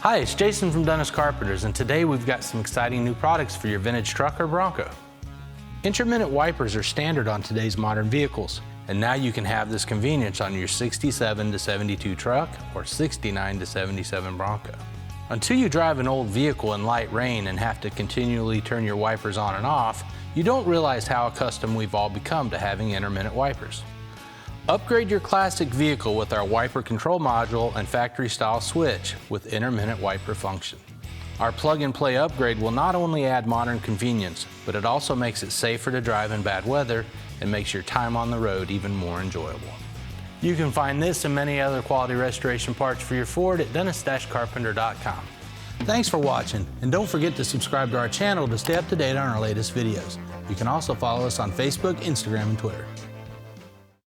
Hi, it's Jason from Dennis Carpenters, and today we've got some exciting new products for your vintage truck or Bronco. Intermittent wipers are standard on today's modern vehicles, and now you can have this convenience on your 67 to 72 truck or 69 to 77 Bronco. Until you drive an old vehicle in light rain and have to continually turn your wipers on and off, you don't realize how accustomed we've all become to having intermittent wipers. Upgrade your classic vehicle with our wiper control module and factory-style switch with intermittent wiper function. Our plug-and-play upgrade will not only add modern convenience, but it also makes it safer to drive in bad weather and makes your time on the road even more enjoyable. You can find this and many other quality restoration parts for your Ford at dennis-carpenter.com. Thanks for watching, and don't forget to subscribe to our channel to stay up to date on our latest videos. You can also follow us on Facebook, Instagram, and Twitter.